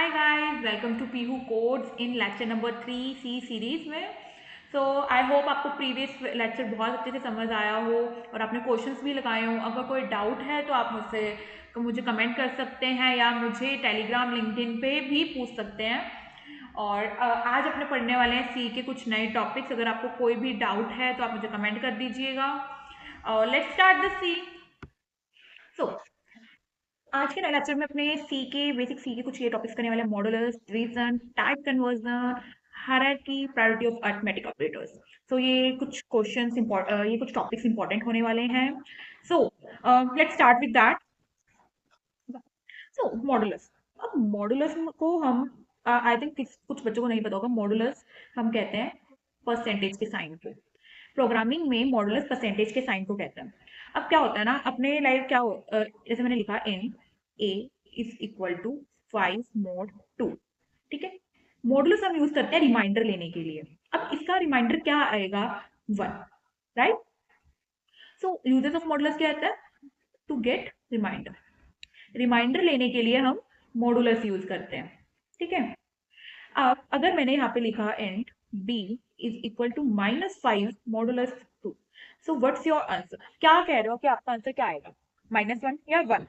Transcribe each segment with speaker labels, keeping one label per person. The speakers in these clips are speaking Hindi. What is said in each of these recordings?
Speaker 1: Hi guys, welcome to Pihu codes in lecture number 3 C series में। सो आई होप आपको प्रीवियस लेक्चर बहुत अच्छे से समझ आया हो और आपने क्वेश्चंस भी लगाए हो। अगर कोई डाउट है तो आप मुझे कमेंट कर सकते हैं या मुझे टेलीग्राम लिंक्डइन पे भी पूछ सकते हैं। और आज अपने पढ़ने वाले हैं सी के कुछ नए टॉपिक्स। अगर आपको कोई भी डाउट है तो आप मुझे कमेंट कर दीजिएगा। लेट्स स्टार्ट द सी। सो आज के लेक्चर में अपने बेसिक सी के कुछ ये टॉपिक्स करने वाले हैं। Modulus, division, type conversion, hierarchy, priority of arithmetic operators. So ये कुछ टॉपिक्स इंपॉर्टेंट होने वाले हैं। So let's start with that. So modulus. अब मॉडुलस को हम आई थिंक कुछ बच्चों को नहीं पता होगा। मॉडुलस हम कहते हैं परसेंटेज के साइन को। प्रोग्रामिंग में मॉडुलस परसेंटेज के साइन को कहते हैं। अब क्या होता है ना, अपने लाइक जैसे मैंने लिखा इन ए इज इक्वल टू 5 mod 2। ठीक है, मॉडुलस हम यूज करते हैं रिमाइंडर लेने के लिए। अब इसका रिमाइंडर क्या आएगा? 1, right. So uses of modulus क्या होता है? To get reminder. रिमाइंडर लेने के लिए हम मॉडुलस यूज करते हैं। ठीक है, अब अगर मैंने यहाँ पे लिखा and b is equal to -5 mod 2। So what's your answer? क्या कह रहे हो कि आपका आंसर क्या आएगा? -1 या 1?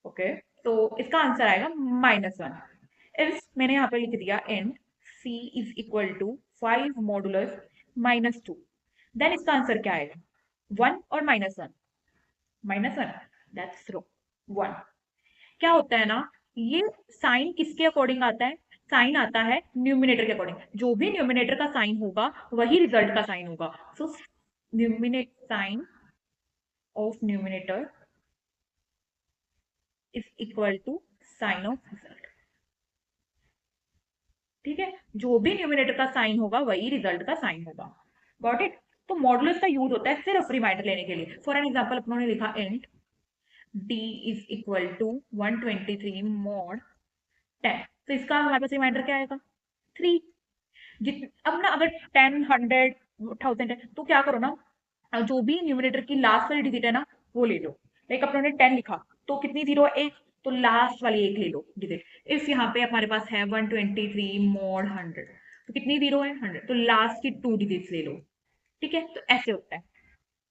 Speaker 1: ओके, तो इसका आंसर आएगा -1। इफ मैंने यहाँ पे लिख दिया and c is equal to 5 mod -2, then इसका आंसर क्या आएगा? 1 और -1? -1, दैट्स रो 1। क्या होता है ना, ये साइन किसके अकॉर्डिंग आता है? साइन आता है न्यूमिनेटर के अकॉर्डिंग। जो भी न्यूमिनेटर का साइन होगा वही रिजल्ट का साइन होगा। So numerator sign of numerator is equal to sign of result. ठीक है, जो भी न्यूमिनेटर का साइन होगा वही रिजल्ट का साइन होगा। Got it? तो मॉडुलस का यूज होता है सिर्फ रिमाइंडर लेने के लिए। फॉर एन एग्जाम्पल अपनों ने लिखा int d is equal to 123 mod 10। तो इसका हमारे पास रिमाइंडर क्या आएगा? 3। अब ना अगर 10, 100, 1000 है तो क्या करो ना, जो भी न्यूमरेटर की लास्ट वाली डिजिट है ना वो ले लो। लाइक अपनों ने 10 लिखा तो कितनी जीरो है? एक। तो लास्ट वाली एक ले लो डिजिट। इफ यहाँ पे हमारे पास है 123 mod 100, तो कितनी जीरो है? 100। तो लास्ट की 2 डिजिट्स ले लो। ठीक है, तो ऐसे होता है।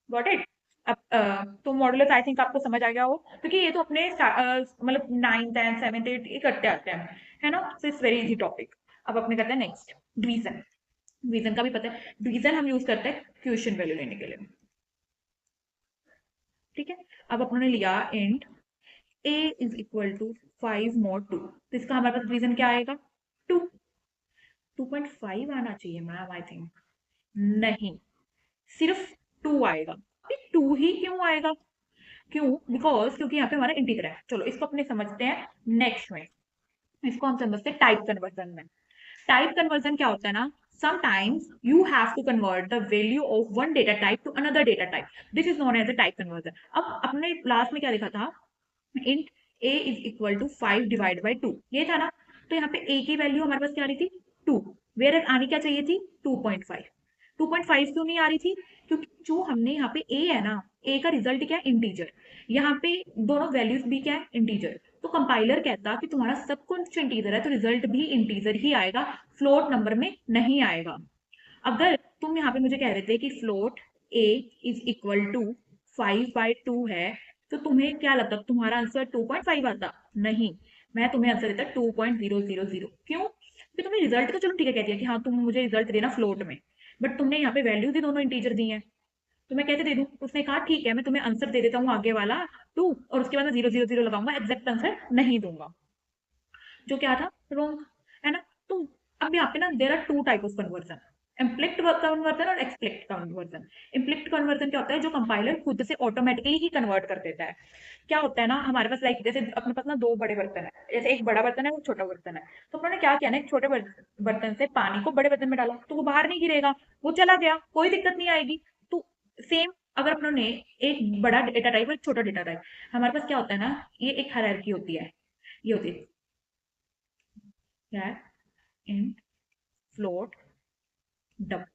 Speaker 1: Got it? अब तो मॉडुलस आई थिंक आपको समझ आ गया हो, क्योंकि ये तो अपने मतलब 9th 10th 7th 8th ये करते आते हैं, है ना। So it's very easy topic. अब अपने करते हैं नेक्स्ट डिवीजन। डिवीजन का भी पता है। डिवीजन हम यूज करते हैं क्वोशिएंट वैल्यू लेने के लिए। ठीक है, अब अपनों ने लिया int a is equal to 5 mod 2। तो इसका हमारे पास डिवीजन क्या आएगा? 2। 2.5 आना चाहिए मैम, आई थिंक। नहीं, सिर्फ 2 आएगा। 2 ही क्यों आएगा? क्यों? बिकॉज क्योंकि यहाँ पे हमारा इंटीजर है। चलो इसको अपने समझते हैं नेक्स्ट में। इसको हम समझते हैं टाइप कन्वर्जन में। टाइप कन्वर्जन क्या होता है ना, sometimes you have to convert the value of one data type to another data type. This is known as a type conversion. अब अपने लास्ट में क्या लिखा था? int a is equal to 5 divided by 2, ये था ना। तो यहाँ पे a की वैल्यू हमारे पास क्या आ रही थी? 2। वेयर आनी क्या चाहिए थी? 2.5। 2.5 क्यों नहीं आ रही थी? क्योंकि जो हमने यहाँ पे a है ना, a का रिजल्ट क्या है? इंटीजर। यहाँ पे दोनों वैल्यूज भी क्या है? इंटीजर। तो कंपाइलर कहता कि तुम्हारा सब कुछ इंटीजर है तो रिजल्ट भी इंटीजर ही आएगा, फ्लोट नंबर में नहीं आएगा। अगर तुम यहाँ पे मुझे कह रहे थे कि float a is equal to 5/2 है, तो तुम्हें क्या लगता? तुम्हारा आंसर 2.5 आता? नहीं, मैं तुम्हें आंसर देता 2.000। क्यों? क्योंकि तुमने रिजल्ट तो चलो ठीक है कह दिया कि हाँ तुम मुझे रिजल्ट देना फ्लोट में, बट तुमने यहाँ पे वैल्यूज ही दोनों इंटीजर दी हैं। तो मैं कैसे दे दूं? उसने कहा ठीक है मैं तुम्हें आंसर दे देता हूँ आगे वाला 2, और उसके बाद मैं 000 लगाऊंगा, एग्जैक्ट आंसर नहीं दूंगा, जो क्या था? रॉन्ग, है ना। तो अब यहाँ पे ना there are two type of conversion, implicit conversion और एक्सप्लिक्ट कन्वर्जन। इम्प्लिक्ट कन्वर्जन क्या होता है? जो कंपाइलर खुद से ऑटोमेटिकली ही कन्वर्ट कर देता है। क्या होता है ना, हमारे पास लाइक जैसे अपने पास ना दो बड़े बर्तन है, जैसे एक बड़ा बर्तन है एक छोटा बर्तन है। तो उन्होंने क्या किया ना, एक छोटे बर्तन से पानी को बड़े बर्तन में डाला तो वो बाहर नहीं गिरेगा, वो चला गया, कोई दिक्कत नहीं आएगी। तो सेम अगर अपनों ने एक बड़ा डेटा टाइप और एक छोटा डेटा टाइप, हमारे पास क्या होता है ना, ये एक हायरार्की होती है। ये होती है क्या है? int float double.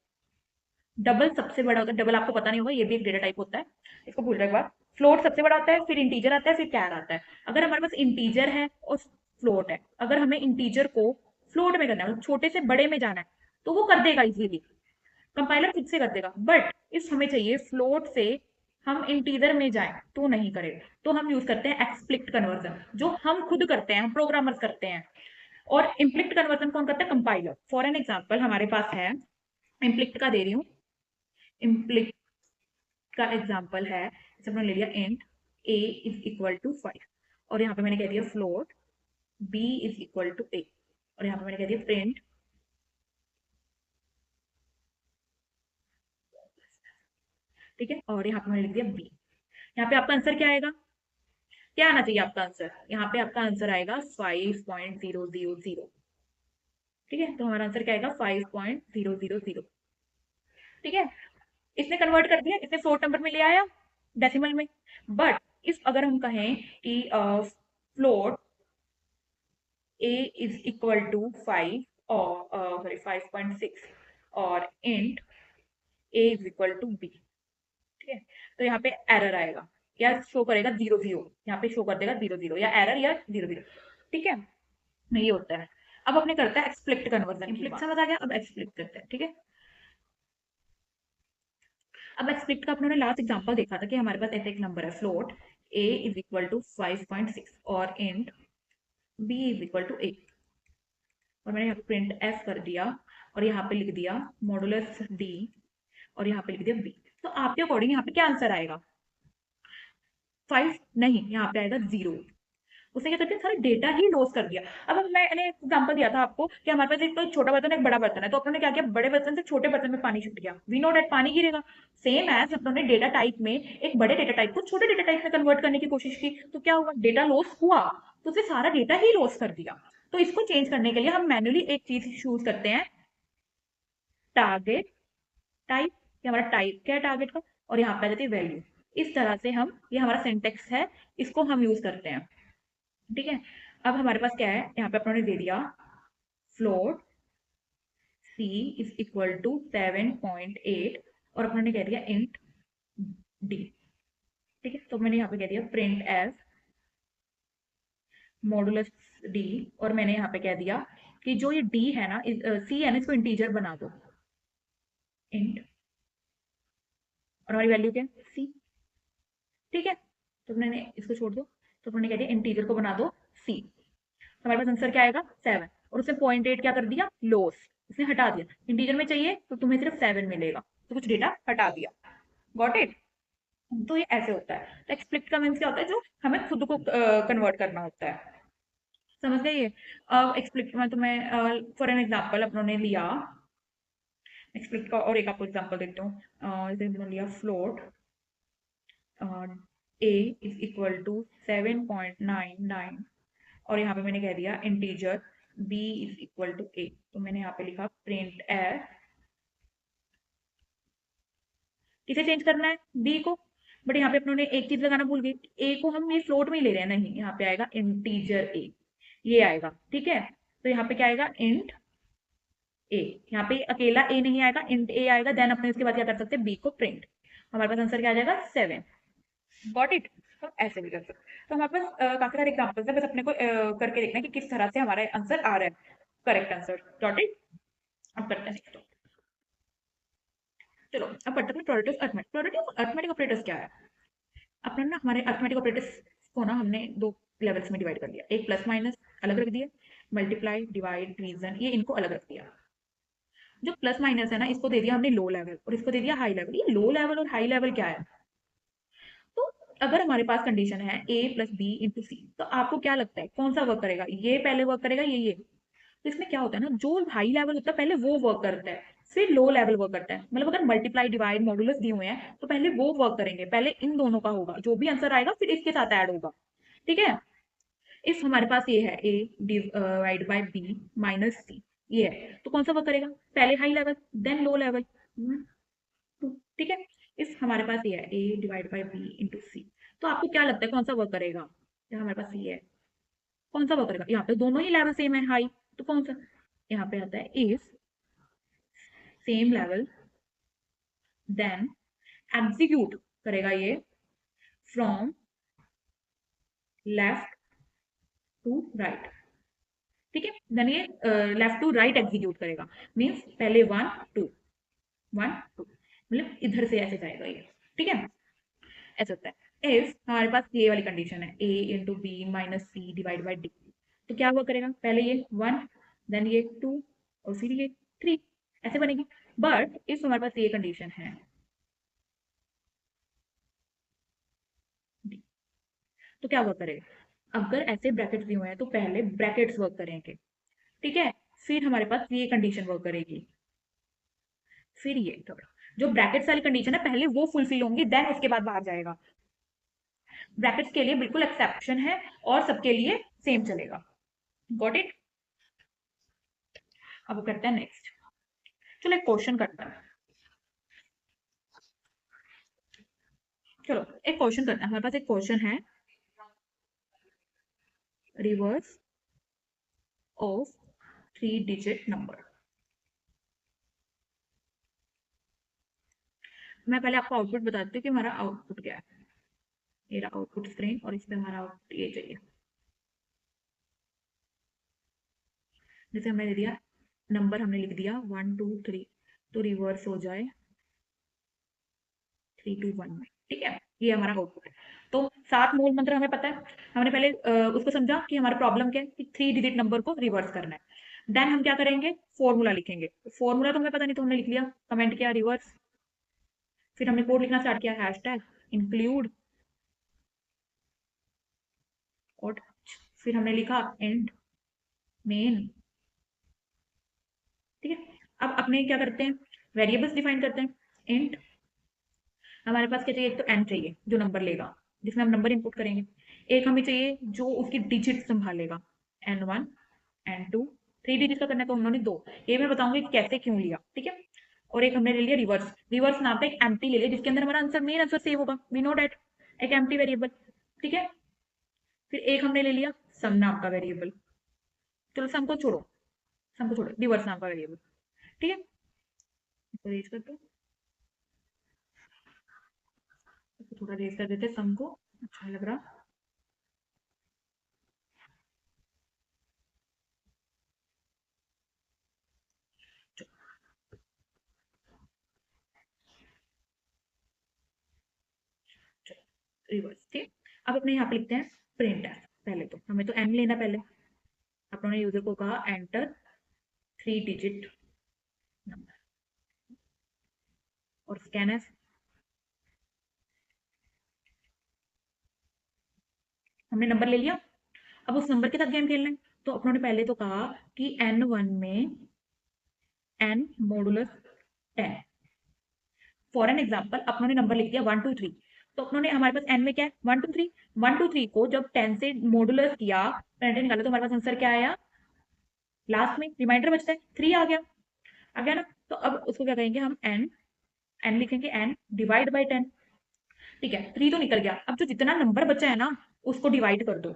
Speaker 1: डबल सबसे बड़ा होता है। डबल आपको पता नहीं होगा, ये भी एक डेटा टाइप होता है, इसको भूल रहे एक बार। फ्लोट सबसे बड़ा होता है, फिर इंटीजर आता है, फिर कैर आता है। अगर हमारे पास इंटीजर है और फ्लोट है। अगर हमें इंटीजर को फ्लोट में करना है, मतलब छोटे से बड़े में जाना है, तो वो कर देगा इजीली, कंपाइलर खुद से कर देगा। बट इस हमें चाहिए फ्लोट से हम इंटीजर में जाएं तो नहीं करेगा, तो हम यूज करते हैं एक्सप्लिक्ट कन्वर्जन, जो हम खुद करते हैं, हम प्रोग्रामर्स करते हैं। और इम्प्लिक्ट कन्वर्जन कौन करता है? कंपाइलर। फॉर एन एग्जाम्पल हमारे पास है, इम्प्लिक्ट का दे रही हूँ, इम्प्लिक्ट का एग्जाम्पल है, जैसे हमने ले लिया int a is equal to 5, और यहाँ पे मैंने कह दिया float b is equal to a, और यहाँ पे मैंने कह दिया प्रिंट, ठीक है, और यहाँ पे मैंने लिख दिया b। यहाँ पे आपका आंसर क्या आएगा? क्या आना चाहिए आपका आंसर? यहाँ पे आपका आंसर आएगा 5.000। ठीक है, तो हमारा आंसर क्या आएगा? 5.000। ठीक है, इसने कन्वर्ट कर दिया, इसने फ्लोट नंबर में ले आया, डेसिमल में। बट इस अगर हम कहें कि float a is equal to 5 और सॉरी 5.6 और int a is equal to b, ठीक है, तो यहाँ पे एरर आएगा, या शो करेगा 0 0, यहाँ पे शो कर देगा 0 0, या एरर या 0 0। ठीक है, ये होता है। अब अपने करता है एक्सप्लिक्ट कन्वर्जन, इम्प्लिक्ट समझ आ गया, अब एक्सप्लिक्ट करते हैं। ठीक है, अब एक्सप्लिक्ट का अपने लास्ट एग्जांपल देखा था कि हमारे पास ऐसा एक नंबर है float a is equal to 5.6 और int b is equal to 8, और मैंने यहाँ पे प्रिंट f कर दिया, और यहाँ पे लिख दिया मॉडुलस d, और यहाँ पे लिख दिया b। तो आपके अकॉर्डिंग यहाँ पे क्या आंसर आएगा? 5 नहीं, यहाँ पे आएगा 0। उसने क्या कर दिया? सारा डेटा ही लॉस कर दिया। अब मैंने एग्जांपल दिया था आपको कि हमारे पास एक तो छोटा बर्तन है, एक बड़ा बर्तन है, तो अपने क्या किया? बड़े बर्तन से छोटे बर्तन में पानी छूट गया, वी नो डेट पानी गिरेगा। सेम एज अपने डेटा टाइप में एक बड़े डेटा टाइप को छोटे डेटा टाइप में कन्वर्ट करने की कोशिश की, तो क्या हुआ? डेटा लॉस हुआ, तो उसने सारा डेटा ही लॉस कर दिया। तो इसको चेंज करने के लिए हम मैन्युअली एक चीज चूज करते हैं, टारगेट टाइप, ये हमारा टाइप क्या है टारगेट का, और यहाँ पे आ जाती है वैल्यू। इस तरह से हम, ये हमारा सिंटेक्स है, इसको हम यूज करते हैं। ठीक है, अब हमारे पास क्या है? यहाँ पे अपने दे दिया float c is equal to 7.8, और अपने ने कह दिया इंट d। ठीक है, तो मैंने यहाँ पे कह दिया प्रिंट एज मॉडुलस d, और मैंने यहाँ पे कह दिया कि जो ये d है ना, c है ना, इसको इंटीजर बना दो, इंट, और हमारी वैल्यू क्या है? c। ठीक है, तो मैंने इसको छोड़ दो, तो मैंने कह दिया इंटीजर को बना दो c, हमारे पास आंसर क्या आएगा? 7। और उसने 0.8 क्या कर दिया? लॉस, उसने हटा दिया। इंटीजर में चाहिए तो तुम्हें सिर्फ 7 मिलेगा, तो कुछ डेटा हटा दिया। Got it? तो ये ऐसे होता है। तो एक्सप्लिक्ट का मीन्स क्या होता है? जो हमें खुद को कन्वर्ट करना होता है। समझ गए ये? एक्सप्लिक्ट में तुम्हें फॉर एन एग्जाम्पल अपनों ने लिया एक्सप्लिक्ट का, और एक आपको एग्जाम्पल देती हूँ। जैसे हमने लिया float a is equal to 7.99, और यहाँ पे मैंने कह दिया integer b is equal to a, तो मैंने यहाँ पे लिखा प्रिंट एफ, किसे चेंज करना है? b को। बट यहाँ पे अपनों ने एक चीज लगाना भूल गए, a को हम ये फ्लोट में ही ले रहे हैं, नहीं, यहाँ पे आएगा इंटीजर a, ये आएगा। ठीक है, तो यहाँ पे क्या आएगा? इंट a, यहाँ पे अकेला a नहीं आएगा, इंट a आएगा, देन अपने इसके बाद क्या कर सकते हैं? b को प्रिंट, हमारे पास आंसर क्या आ जाएगा? 7। Got it? तो ऐसे भी कर सकते हैं। तो हमारे पास काफी सारे एग्जांपल्स है, बस अपने को करके देखना है कि किस तरह से हमारा आंसर आ रहा है, करेक्ट आंसर। Got it? अब करते हैं next। चलो अब पढ़ते हैं productive arithmetic. Productive arithmetic operators क्या है? अपने ना हमारे अर्थमेटिक ऑपरेटर्स को ना हमने दो लेवल्स में डिवाइड कर दिया, एक प्लस माइनस अलग रख दिया, मल्टीप्लाई डिवाइड डिवीजन ये इनको अलग रख दिया। जो प्लस माइनस है ना, इसको दे दिया हमने लो लेवल, और इसको दे दिया हाई लेवल। ये लो लेवल और हाई लेवल क्या है? तो अगर हमारे पास कंडीशन है a plus B into C, तो आपको क्या लगता है कौन सा वर्क करेगा? ये पहले वर्क करेगा, ये। तो इसमें क्या होता है ना, जो हाई लेवल होता है पहले वो वर्क करता है, फिर लो लेवल वर्क करता है। मतलब अगर मल्टीप्लाई डिवाइड मॉडुलस दिए हुए हैं तो पहले वो वर्क करेंगे, पहले इन दोनों का होगा, जो भी आंसर आएगा फिर इसके साथ ऐड होगा। ठीक है, इफ हमारे पास ये है a divide by b minus C, ये है, तो कौन सा वर्क करेगा? पहले high level then low level. ठीक है, इफ हमारे पास ये है a divide by b into C, तो आपको क्या लगता है कौन सा वर्क करेगा? यहाँ हमारे पास ये है, कौन सा वर्क करेगा? यहाँ पे दोनों ही लेवल सेम है, हाई, तो कौन सा? यहाँ पे आता है if same level then execute करेगा ये फ्रॉम लेफ्ट टू राइट। ठीक है। देन ये लेफ्ट टू राइट एग्जीक्यूट करेगा, मीन्स पहले 1 2 1 2, मतलब इधर से ऐसे जाएगा ये, ठीक है। ऐसा होता है इफ हमारे पास ये वाली कंडीशन है a into B minus C divide by D, तो क्या हुआ करेगा, पहले ये 1 देन ये 2 और फिर ये 3, ऐसे बनेगी। बट इफ हमारे पास ये कंडीशन है D, तो क्या वर्क करेगा, अगर ऐसे ब्रैकेट्स दिए हुए हैं तो पहले ब्रैकेट्स वर्क करेंगे, ठीक है, फिर हमारे पास ये कंडीशन वर्क करेगी, फिर ये थोड़ा जो ब्रैकेट्स वाली कंडीशन है पहले वो फुलफिल होंगी, देन उसके बाद बाहर जाएगा। ब्रैकेट्स के लिए बिल्कुल एक्सेप्शन है और सबके लिए सेम चलेगा। Got it. अब करते हैं नेक्स्ट। चलो एक क्वेश्चन करते हैं। चलो एक क्वेश्चन करते हैं, हमारे पास एक क्वेश्चन है, रिवर्स ऑफ 3 डिजिट नंबर। मैं पहले आपको आउटपुट बताती हूँ कि हमारा आउटपुट क्या है। मेरा आउटपुट स्क्रीन और इस पे हमारा आउटपुट ये चाहिए। जैसे हमने दे दिया नंबर, हमने लिख दिया 1 2 3, तो रिवर्स हो जाए 3 2 1 में, ठीक है। ये हमारा आउटपुट है। तो 7 मूल मंत्र हमें पता है, हमने पहले उसको समझा कि हमारा प्रॉब्लम क्या है कि 3 डिजिट नंबर को रिवर्स करना है। देन हम क्या करेंगे, फॉर्मूला लिखेंगे। फॉर्मूला तो हमें पता नहीं, तो हमने लिख लिया, कमेंट किया रिवर्स, फिर हमने कोड लिखना स्टार्ट किया, हैशटैग इंक्लूड और फिर हमने लिखा एंड मेन, ठीक है। अब अपने क्या करते हैं, वेरिएबल्स डिफाइन करते हैं। इंट हमारे पास क्या चाहिए, एक तो एन चाहिए जो नंबर लेगा, जिसमें हम नंबर इनपुट करेंगे। एक हमें चाहिए जो उसकी डिजिट संभालेगा, N1 N2, 3 डिजिट का करना है तो हम लोगों ने 2, ये मैं बताऊंगी कि कैसे क्यों लिया, ठीक है। और एक हमने ले लिया रिवर्स, रिवर्स नाम का एक एम्प्टी ले लिया जिसके अंदर हमारा आंसर, मेन आंसर सेव होगा, वी नो डेट, एक एम्प्टी वेरिएबल, ठीक है। फिर एक हमने ले लिया सम नाम का वेरिएबल, चलो सम को छोड़ो, सम को छोड़ो, रिवर्स नाम का वेरिएबल, ठीक है। इसको रेज कर दो, इसको थोड़ा रेज कर देते सम को, अच्छा लग रहा। रिवर्स, ठीक। अब अपने यहाँ पे लिखते हैं प्रिंट एफ। पहले तो हमें तो एन लेना, पहले अपने यूजर को कहा एंटर 3 डिजिट नंबर और स्कैन एफ। हमने नंबर ले लिया, अब उस नंबर के साथ गेम खेलना है, तो अपनों ने पहले तो कहा कि N1 में n modulus 10। For an example अपनों ने नंबर लिख दिया 1 2 3, तो अपनों ने, हमारे पास n में क्या है 1 2 3, 1 2 3 को जब 10 से मॉडुलस किया, पेरेंट निकाला, तो हमारे पास आंसर क्या आया, लास्ट में रिमाइंडर बचता है 3 आ गया ना। तो अब उसको क्या कहेंगे हम, एन लिखेंगे, एन डिवाइड बाई 10, ठीक है। 3 तो निकल गया, अब जो जितना नंबर बचा है ना उसको डिवाइड कर दो,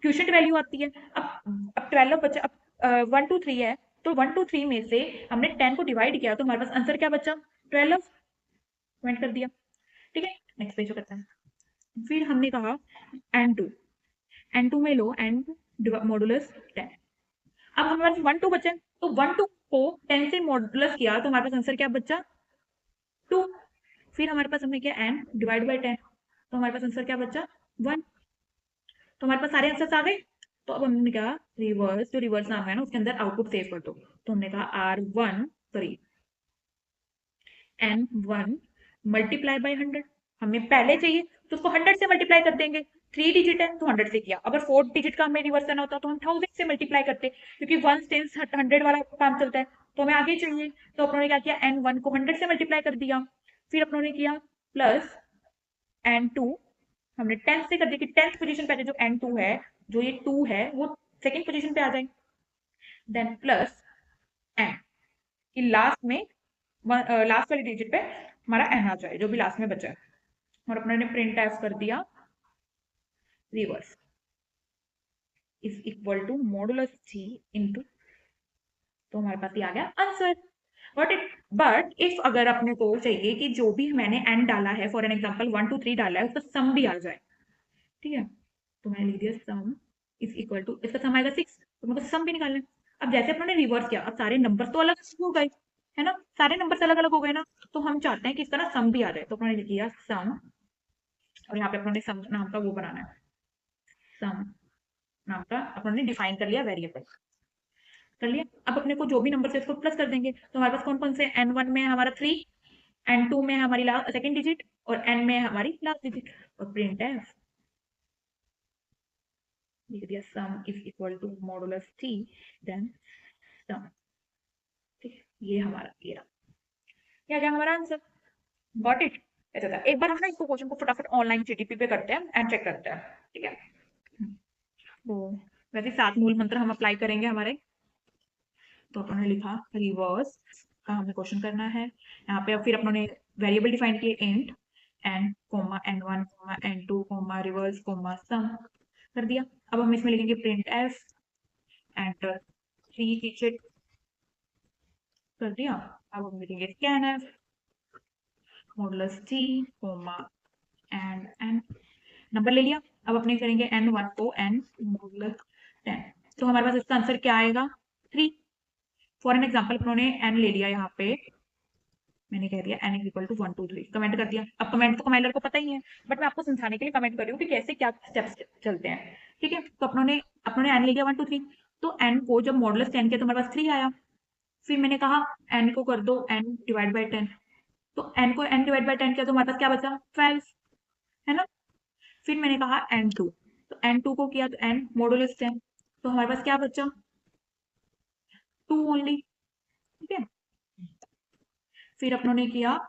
Speaker 1: क्वोशिएंट वैल्यू आती है। अब 12 बचा, अब 1 2 3 है, तो 1 2 3 में से हमने 10 को डिवाइड किया तो हमारे पास आंसर क्या बचा, 12, कमेंट कर दिया, ठीक है। नेक्स्ट पेज करते हैं। फिर हमने कहा एन टू में लो एन मॉडुलस 10। अब हमारे पास 1 2 बचे, तो 1 2 को 10 से मॉडुलस किया तो हमारे पास आंसर क्या बचा, 2। फिर हमारे पास हमने किया एन डिवाइड बाई 10, तो हमारे पास आंसर क्या बचा, 1। तो हमारे पास सारे आंसर्स आ गए। तो अब हमने कहा रिवर्स, जो रिवर्स नाम है ना उसके अंदर आउटपुट सेव कर दो, तो हमने कहा R1 sorry N1 multiply by 100, हमें पहले चाहिए तो उसको 100 से मल्टीप्लाई कर देंगे, 3 डिजिट है तो 100 से किया, अगर 4 डिजिट का हमें रिवर्स करना होता तो हम 1000 से मल्टीप्लाई करते, क्योंकि 1 टेंस 100 वाला काम चलता है, तो हमें आगे चाहिए, तो अपनों ने क्या किया, N1 को 100 से मल्टीप्लाई कर दिया, फिर अपनों ने किया प्लस N2, हमने 10 से कर दिया कि 10th पोजीशन पे जो N2 है, जो ये 2 है वो सेकंड पोजीशन पे आ जाए, देन प्लस एन कि लास्ट में, लास्ट वाली डिजिट पे हमारा एन आ जाए, जो भी लास्ट में बचा है। और अपने ने प्रिंट एफ कर दिया reverse is equal to modulus G into, तो हमारे पास ये आ गया आंसर। बट बट इफ अगर अपने को चाहिए कि जो भी मैंने एन डाला है, फॉर एन एग्जांपल 1 2 3 डाला है, उसका सम भी आ जाए, ठीक है, तो मैंने लिख दिया सम इज इक्वल टू, इसका सम आएगा 6, तो मेरे को सम भी निकालना है। अब जैसे अपने रिवर्स किया, अब सारे नंबर तो अलग हो गए, है ना, सारे नंबर अलग अलग हो गए ना, तो हम चाहते हैं कि इसका ना सम भी आ जाए, तो अपने किया सम, और यहाँ पे अपने सम नाम का वो बनाना है, सम नाम का अपने डिफाइन कर लिया वेरिएबल, कर लिया। अब अपने को जो भी नंबर से इसको प्लस कर देंगे, तो हमारे पास कौन कौन से, n1 में हमारा 3, n2 में हमारी सेकंड डिजिट, और n में हमारी लास्ट डिजिट, और प्रिंट है, लिख दिया sum is equal to modulus t, then sum. ठीक है, ये हमारा ये रहा, ये आ गया हमारा आंसर। Got it. ऐसा था, एक बार हम ना इसको क्वेश्चन को फटाफट ऑनलाइन जीटीपी पे करते हैं एंड चेक करते हैं, ठीक है। तो वैसे 7 मूल मंत्र हम अप्लाई करेंगे हमारे, तो अपने लिखा रिवर्स का हमें क्वेश्चन करना है, यहाँ पे फिर अपनों ने वेरिएबल डिफाइन किए int N comma n1 comma n2 comma reverse comma sum, कर दिया। अब हम इसमें लिखेंगे प्रिंट एफ, एंटर 3 डिजिट, कर दिया। अब हम लिखेंगे scan F modulus T comma and N, number ले लिया। अब अपने करेंगे n1 को n मॉडुलस 10, तो हमारे पास इसका आंसर क्या आएगा, 3। फॉर एन एग्जाम्पल उन्होंने n ले लिया, यहाँ पे मैंने कह दिया n इक्वल टू 1 2 3, कमेंट कर दिया। अब कमेंट तो कंपाइलर को पता ही है, बट मैं आपको समझाने के लिए कमेंट कर रही हूँ कि कैसे क्या स्टेप्स चलते हैं, ठीक है। तो अपनों ने n ले लिया 1 2 3, तो n को जब मॉडुलस 10 किया तो हमारे पास 3 आया। फिर मैंने कहा n को कर दो n डिवाइड बाई 10, तो n को n डिवाइड बाई 10 किया तो हमारे पास क्या बचा, 12, है ना। फिर मैंने कहा n2, तो n2 को किया तो n मॉडुलस 10, तो हमारे पास क्या बचा, 2 ओनली, ठीक है। फिर अपनों ने किया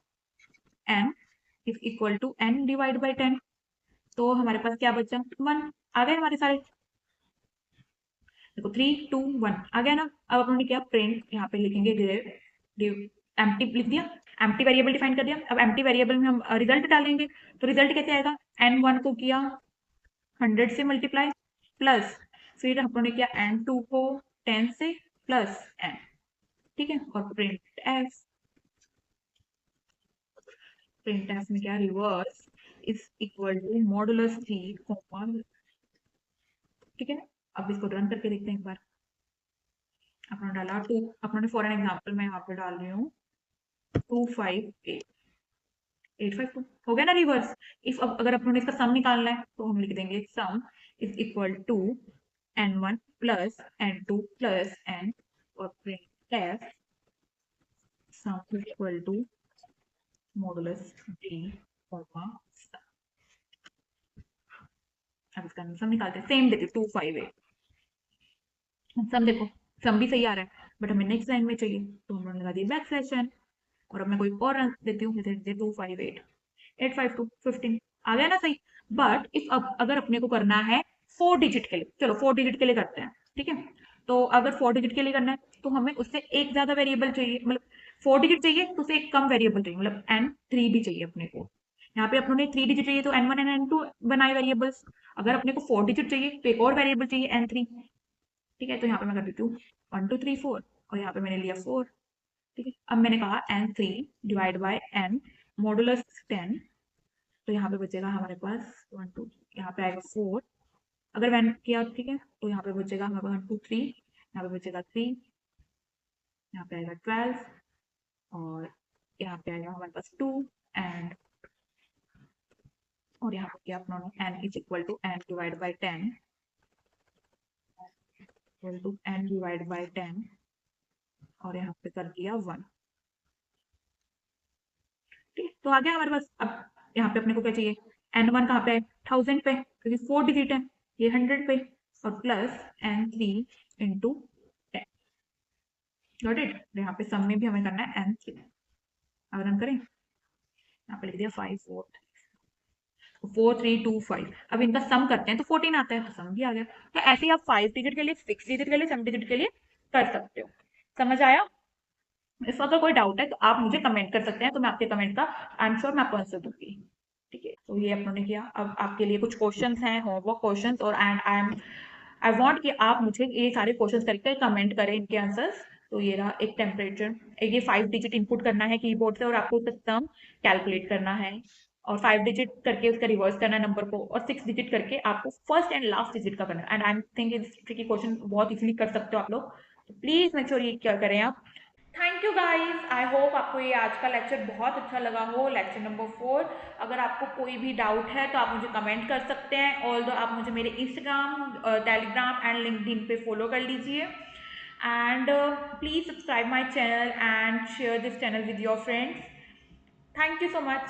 Speaker 1: n is equal to n divide by 10, तो हमारे पास क्या बचा, 1। आ गए हमारे सारे, देखो 3 2 1 आ गया ना। अब अपनों ने किया प्रिंट, यहाँ पे लिखेंगे एम्प्टी, लिख दिया, एम्प्टी वेरिएबल डिफाइन कर दिया। अब एम्प्टी वेरिएबल में हम रिजल्ट डालेंगे, तो रिजल्ट कैसे आएगा, n1 को किया 100 से मल्टीप्लाई प्लस, फिर अपनों ने किया n2 को 10 से प्लस n, ठीक है। और प्रिंट एफ में क्या, reverse is equal to modulus 3 comma, ठीक है। अब इसको रन करके देखते हैं एक बार। अपना डाला 2, अपने फॉर एन एग्जांपल मैं यहाँ पे डाल रही हूँ 25852, हो गया ना रिवर्स। इफ अगर अपनों ने इसका सम निकालना है तो हम लिख देंगे sum is equal to n1 plus n2 plus n, और print F sum is equal to modulus 3 comma, अब इसका सम निकालते हैं, सेम देते 258, सम देखो, सम भी सही आ रहा है, बट हमें नेक्स्ट लाइन में चाहिए, तो हम लगा दिए बैक स्लैश n, और अब मैं कोई और रन देती हूँ, 258 852 15, आ गया ना सही। बट इफ अब अगर अपने को करना है 4 डिजिट के लिए, चलो 4 डिजिट के लिए करते हैं, ठीक है। तो अगर 4 डिजिट के लिए करना है तो हमें उससे एक ज्यादा वेरिएबल चाहिए, मतलब 4 डिजिट चाहिए तो उससे एक कम वेरिएबल चाहिए, मतलब n3 भी चाहिए अपने को। यहाँ पे अपने 3 डिजिट चाहिए तो n1 एंड n2 बनाए वेरिएबल्स, अगर अपने को 4 डिजिट चाहिए तो एक और वेरिएबल चाहिए n3, ठीक है। तो यहाँ पे मैं कर देती हूँ 1 2 3 4, और यहाँ पे मैंने लिया 4, ठीक है। अब मैंने कहा n3 divide by n modulus 10, तो यहाँ पे बचेगा हमारे पास 1 2, यहाँ पे आएगा 4, अगर वन किया, ठीक है, तो यहाँ पे बचेगा हमारे पास 1 2 3, यहाँ पे बचेगा 3, यहाँ पे आएगा 12, और यहाँ पे आएगा हमारे पास 2 एंड, और यहाँ पे किया अपना n is equal to n divide by 10, equal to n divide by 10, और यहाँ पे कर दिया 1, ठीक। तो आ गया हमारे पास। अब यहाँ पे अपने को क्या चाहिए, n1 कहाँ पे है, 1000 पे, क्योंकि 4 डिजिट है, ये 100 पे, और plus n3 into 10, got it. यहाँ पे सम में भी हमें करना है n3, अब रन करें, यहाँ पे लिख दिया 5 4 4 3 2 5, अब इनका सम करते हैं तो 14 आता है, तो सम भी आ गया। तो ऐसे ही आप 5 डिजिट के लिए, 6 डिजिट के लिए, 7 डिजिट के लिए कर सकते हो। समझ आया। इसका अगर कोई डाउट है तो आप मुझे कमेंट कर सकते हैं, तो मैं आपके कमेंट का आई एम श्योर मैं आपको आंसर दूंगी, ठीक है। तो ये अपनों ने किया। अब आपके लिए कुछ क्वेश्चंस हैं, होमवर्क क्वेश्चंस, और एंड आई वांट कि आप मुझे ये सारे क्वेश्चंस करके कमेंट करें इनके आंसर्स। तो ये रहा एक टेम्परेचर, ये 5 डिजिट इनपुट करना है कीबोर्ड से, और आपको उसका सम कैलकुलेट करना है, और 5 डिजिट करके उसका रिवर्स करना है नंबर को, और 6 डिजिट करके आपको फर्स्ट एंड लास्ट डिजिट का करना है। एंड आई एम थिंकिंग इस ट्रिकी क्वेश्चन बहुत इजीली कर सकते हो आप लोग, तो प्लीज मेक श्योर ये क्या करें आप। Thank you guys, I hope आपको ये आज का लेक्चर बहुत अच्छा लगा हो, लेक्चर नंबर 4। अगर आपको कोई भी डाउट है तो आप मुझे कमेंट कर सकते हैं, ऑल्दो आप मुझे मेरे इंस्टाग्राम, टेलीग्राम एंड लिंक्डइन पे फॉलो कर लीजिए। And please subscribe my channel and share this channel with your friends. Thank you so much.